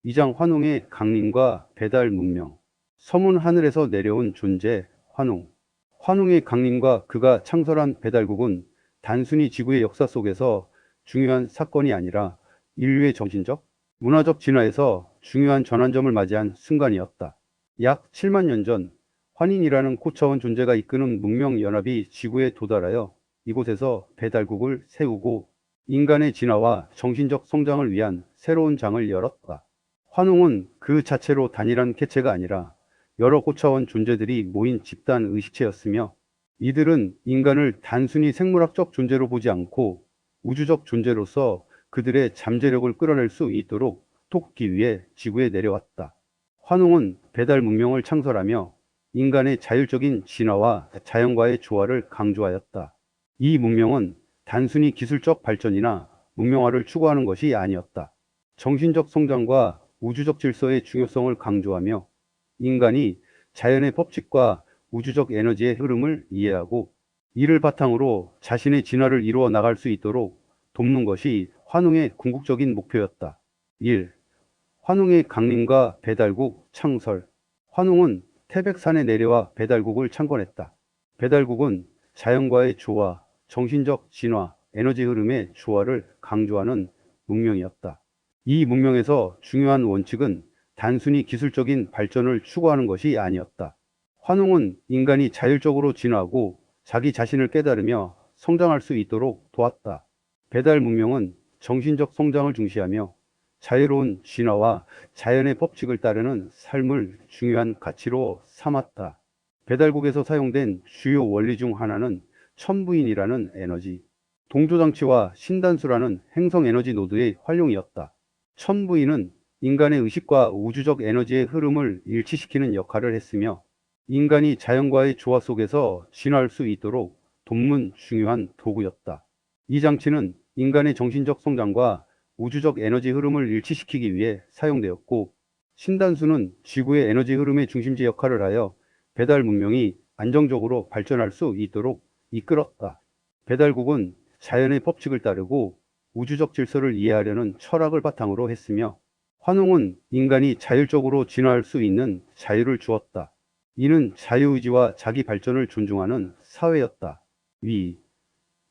이장 환웅의 강림과 배달 문명. 서문 하늘에서 내려온 존재, 환웅. 환웅의 강림과 그가 창설한 배달국은 단순히 지구의 역사 속에서 중요한 사건이 아니라 인류의 정신적, 문화적 진화에서 중요한 전환점을 맞이한 순간이었다. 약 7만 년 전, 환인이라는 고차원 존재가 이끄는 문명연합이 지구에 도달하여 이곳에서 배달국을 세우고 인간의 진화와 정신적 성장을 위한 새로운 장을 열었다. 환웅은 그 자체로 단일한 개체가 아니라 여러 고차원 존재들이 모인 집단 의식체였으며, 이들은 인간을 단순히 생물학적 존재로 보지 않고 우주적 존재로서 그들의 잠재력을 끌어낼 수 있도록 돕기 위해 지구에 내려왔다. 환웅은 배달 문명을 창설하며 인간의 자율적인 진화와 자연과의 조화를 강조하였다. 이 문명은 단순히 기술적 발전이나 문명화를 추구하는 것이 아니었다. 정신적 성장과 우주적 질서의 중요성을 강조하며 인간이 자연의 법칙과 우주적 에너지의 흐름을 이해하고 이를 바탕으로 자신의 진화를 이루어 나갈 수 있도록 돕는 것이 환웅의 궁극적인 목표였다. 1. 환웅의 강림과 배달국 창설. 환웅은 태백산에 내려와 배달국을 창건했다. 배달국은 자연과의 조화, 정신적 진화, 에너지 흐름의 조화를 강조하는 문명이었다. 이 문명에서 중요한 원칙은 단순히 기술적인 발전을 추구하는 것이 아니었다. 환웅은 인간이 자율적으로 진화하고 자기 자신을 깨달으며 성장할 수 있도록 도왔다. 배달 문명은 정신적 성장을 중시하며 자유로운 진화와 자연의 법칙을 따르는 삶을 중요한 가치로 삼았다. 배달국에서 사용된 주요 원리 중 하나는 천부인이라는 에너지, 동조장치와 신단수라는 행성 에너지 노드의 활용이었다. 천부인은 인간의 의식과 우주적 에너지의 흐름을 일치시키는 역할을 했으며, 인간이 자연과의 조화 속에서 진화할 수 있도록 돕는 중요한 도구였다. 이 장치는 인간의 정신적 성장과 우주적 에너지 흐름을 일치시키기 위해 사용되었고, 신단수는 지구의 에너지 흐름의 중심지 역할을 하여 배달 문명이 안정적으로 발전할 수 있도록 이끌었다. 배달국은 자연의 법칙을 따르고 우주적 질서를 이해하려는 철학을 바탕으로 했으며, 환웅은 인간이 자율적으로 진화할 수 있는 자유를 주었다. 이는 자유의지와 자기 발전을 존중하는 사회였다. 위.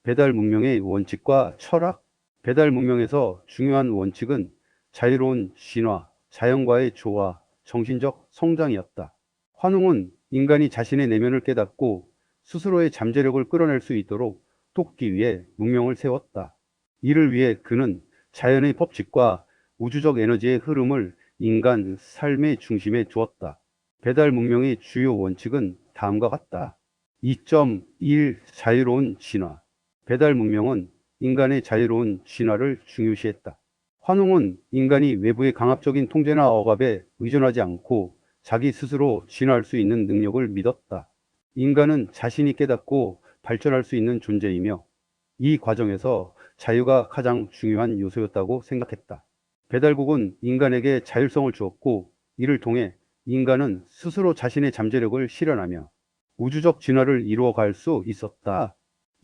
배달 문명의 원칙과 철학. 배달 문명에서 중요한 원칙은 자유로운 진화, 자연과의 조화, 정신적 성장이었다. 환웅은 인간이 자신의 내면을 깨닫고 스스로의 잠재력을 끌어낼 수 있도록 돕기 위해 문명을 세웠다. 이를 위해 그는 자연의 법칙과 우주적 에너지의 흐름을 인간 삶의 중심에 두었다. 배달 문명의 주요 원칙은 다음과 같다. 2.1. 자유로운 진화. 배달 문명은 인간의 자유로운 진화를 중요시했다. 환웅은 인간이 외부의 강압적인 통제나 억압에 의존하지 않고 자기 스스로 진화할 수 있는 능력을 믿었다. 인간은 자신이 깨닫고 발전할 수 있는 존재이며 이 과정에서 자유가 가장 중요한 요소였다고 생각했다. 배달국은 인간에게 자율성을 주었고, 이를 통해 인간은 스스로 자신의 잠재력을 실현하며 우주적 진화를 이루어갈 수 있었다.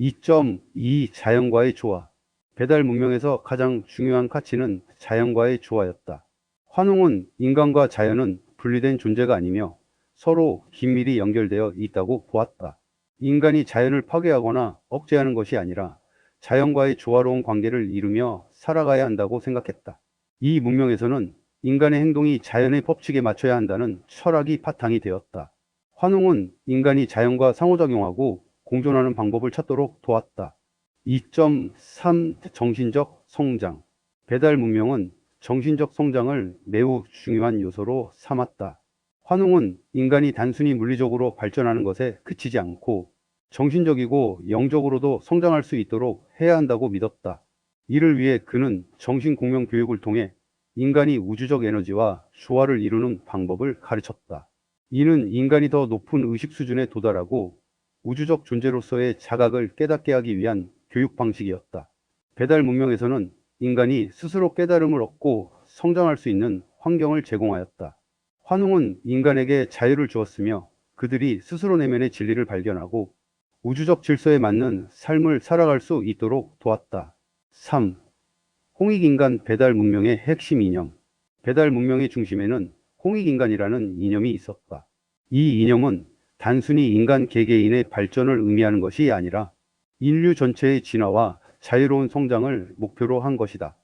2.2. 자연과의 조화. 배달 문명에서 가장 중요한 가치는 자연과의 조화였다. 환웅은 인간과 자연은 분리된 존재가 아니며 서로 긴밀히 연결되어 있다고 보았다. 인간이 자연을 파괴하거나 억제하는 것이 아니라 자연과의 조화로운 관계를 이루며 살아가야 한다고 생각했다. 이 문명에서는 인간의 행동이 자연의 법칙에 맞춰야 한다는 철학이 바탕이 되었다. 환웅은 인간이 자연과 상호작용하고 공존하는 방법을 찾도록 도왔다. 2.3. 정신적 성장. 배달 문명은 정신적 성장을 매우 중요한 요소로 삼았다. 환웅은 인간이 단순히 물리적으로 발전하는 것에 그치지 않고 정신적이고 영적으로도 성장할 수 있도록 해야 한다고 믿었다. 이를 위해 그는 정신공명 교육을 통해 인간이 우주적 에너지와 조화를 이루는 방법을 가르쳤다. 이는 인간이 더 높은 의식 수준에 도달하고 우주적 존재로서의 자각을 깨닫게 하기 위한 교육 방식이었다. 배달 문명에서는 인간이 스스로 깨달음을 얻고 성장할 수 있는 환경을 제공하였다. 환웅은 인간에게 자유를 주었으며 그들이 스스로 내면의 진리를 발견하고 우주적 질서에 맞는 삶을 살아갈 수 있도록 도왔다. 3. 홍익인간 배달 문명의 핵심 이념. 배달 문명의 중심에는 홍익인간이라는 이념이 있었다. 이 이념은 단순히 인간 개개인의 발전을 의미하는 것이 아니라 인류 전체의 진화와 자유로운 성장을 목표로 한 것이다.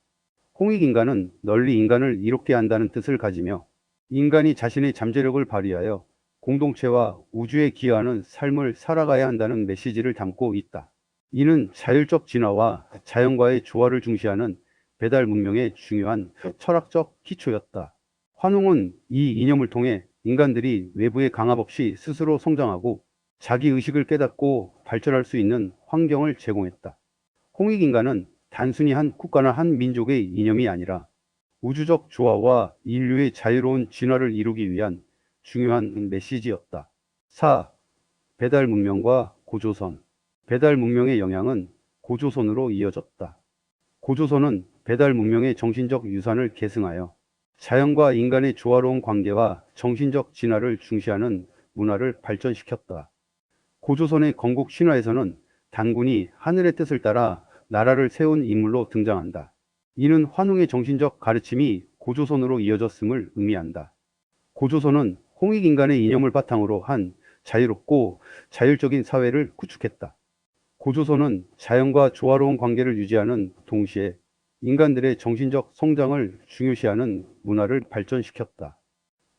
홍익인간은 널리 인간을 이롭게 한다는 뜻을 가지며 인간이 자신의 잠재력을 발휘하여 공동체와 우주에 기여하는 삶을 살아가야 한다는 메시지를 담고 있다. 이는 자율적 진화와 자연과의 조화를 중시하는 배달 문명의 중요한 철학적 기초였다. 환웅은 이 이념을 통해 인간들이 외부의 강압 없이 스스로 성장하고 자기 의식을 깨닫고 발전할 수 있는 환경을 제공했다. 홍익인간은 단순히 한 국가나 한 민족의 이념이 아니라 우주적 조화와 인류의 자유로운 진화를 이루기 위한 중요한 메시지였다. 4. 배달 문명과 고조선. 배달 문명의 영향은 고조선으로 이어졌다. 고조선은 배달 문명의 정신적 유산을 계승하여 자연과 인간의 조화로운 관계와 정신적 진화를 중시하는 문화를 발전시켰다. 고조선의 건국 신화에서는 단군이 하늘의 뜻을 따라 나라를 세운 인물로 등장한다. 이는 환웅의 정신적 가르침이 고조선으로 이어졌음을 의미한다. 고조선은 홍익인간의 이념을 바탕으로 한 자유롭고 자율적인 사회를 구축했다. 고조선은 자연과 조화로운 관계를 유지하는 동시에 인간들의 정신적 성장을 중요시하는 문화를 발전시켰다.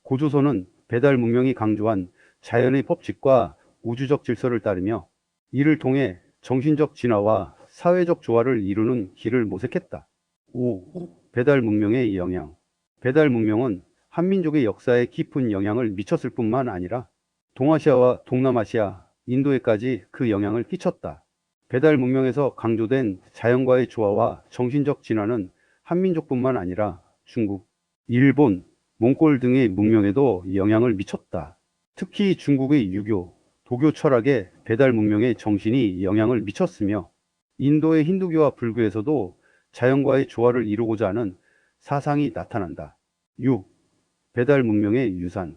고조선은 배달 문명이 강조한 자연의 법칙과 우주적 질서를 따르며 이를 통해 정신적 진화와 사회적 조화를 이루는 길을 모색했다. 5. 배달 문명의 영향. 배달 문명은 한민족의 역사에 깊은 영향을 미쳤을 뿐만 아니라 동아시아와 동남아시아, 인도에까지 그 영향을 끼쳤다. 배달 문명에서 강조된 자연과의 조화와 정신적 진화는 한민족뿐만 아니라 중국, 일본, 몽골 등의 문명에도 영향을 미쳤다. 특히 중국의 유교, 도교 철학에 배달 문명의 정신이 영향을 미쳤으며 인도의 힌두교와 불교에서도 자연과의 조화를 이루고자 하는 사상이 나타난다. 6. 배달 문명의 유산.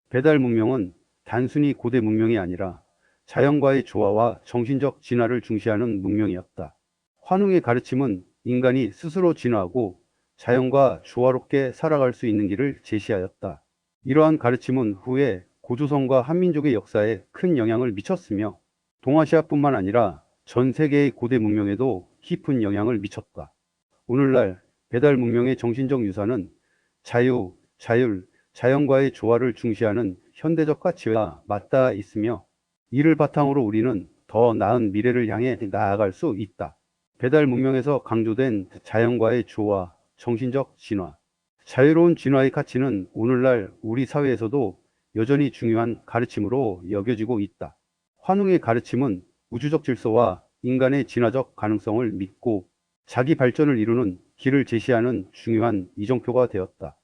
배달 문명은 단순히 고대 문명이 아니라 자연과의 조화와 정신적 진화를 중시하는 문명이었다. 환웅의 가르침은 인간이 스스로 진화하고 자연과 조화롭게 살아갈 수 있는 길을 제시하였다. 이러한 가르침은 후에 고조선과 한민족의 역사에 큰 영향을 미쳤으며 동아시아뿐만 아니라 전 세계의 고대 문명에도 깊은 영향을 미쳤다. 오늘날 배달 문명의 정신적 유산은 자유, 자율, 자연과의 조화를 중시하는 현대적 가치와 맞닿아 있으며 이를 바탕으로 우리는 더 나은 미래를 향해 나아갈 수 있다. 배달 문명에서 강조된 자연과의 조화, 정신적 진화, 자유로운 진화의 가치는 오늘날 우리 사회에서도 여전히 중요한 가르침으로 여겨지고 있다. 환웅의 가르침은 우주적 질서와 인간의 진화적 가능성을 믿고 자기 발전을 이루는 길을 제시하는 중요한 이정표가 되었다.